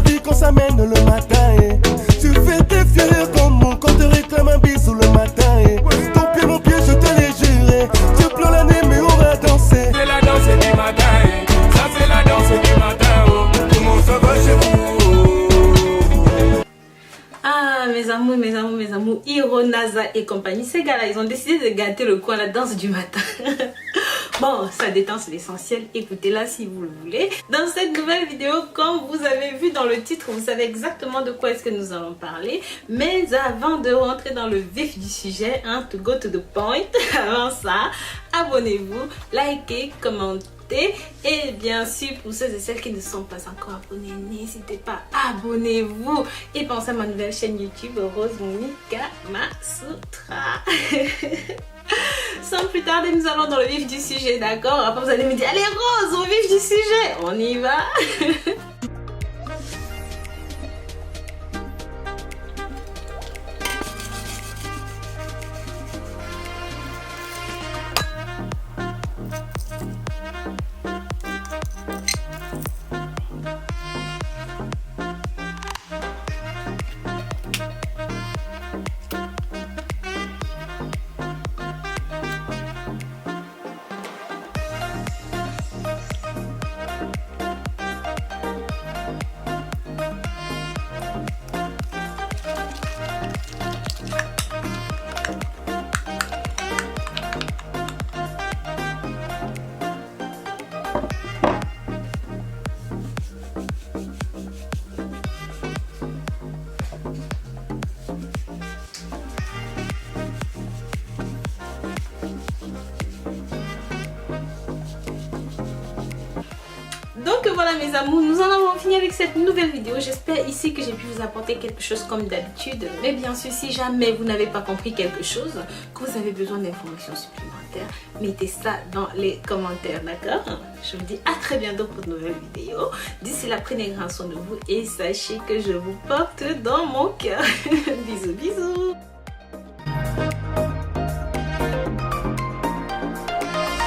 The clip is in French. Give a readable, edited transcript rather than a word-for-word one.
la vie qu'on s'amène le matin. Tu fais tes fiers comme mon quand te réclame un bisou le matin. Ton pied, mon pied, je te l'ai juré. Tu pleures la nuit, mais on va danser. C'est la danse du matin, ça c'est la danse du matin, oh. Tout le monde se va chez vous. Ah, mes amours, Hiro, Naza et compagnie, ces gars-là, ils ont décidé de gâter le coin, la danse du matin. Bon, ça détend, c'est l'essentiel, écoutez-la si vous le voulez. Dans cette nouvelle vidéo, comme vous avez vu dans le titre, vous savez exactement de quoi est-ce que nous allons parler. Mais avant de rentrer dans le vif du sujet, hein, to go to the point, avant ça, abonnez-vous, likez, commentez. Et bien sûr, pour ceux et celles qui ne sont pas encore abonnés, n'hésitez pas, abonnez-vous. Et pensez à ma nouvelle chaîne YouTube, Rose Monica Masutra. Sans plus tarder, nous allons dans le vif du sujet, d'accord? Après, vous allez me dire, allez Rose, au vif du sujet, on y va. Donc voilà mes amours, nous en avons fini avec cette nouvelle vidéo. J'espère ici que j'ai pu vous apporter quelque chose comme d'habitude. Mais bien sûr, si jamais vous n'avez pas compris quelque chose, que vous avez besoin d'informations supplémentaires, mettez ça dans les commentaires, d'accord? Je vous dis à très bientôt pour de nouvelles vidéos. D'ici là, prenez grand soin de vous et sachez que je vous porte dans mon cœur. Bisous, bisous.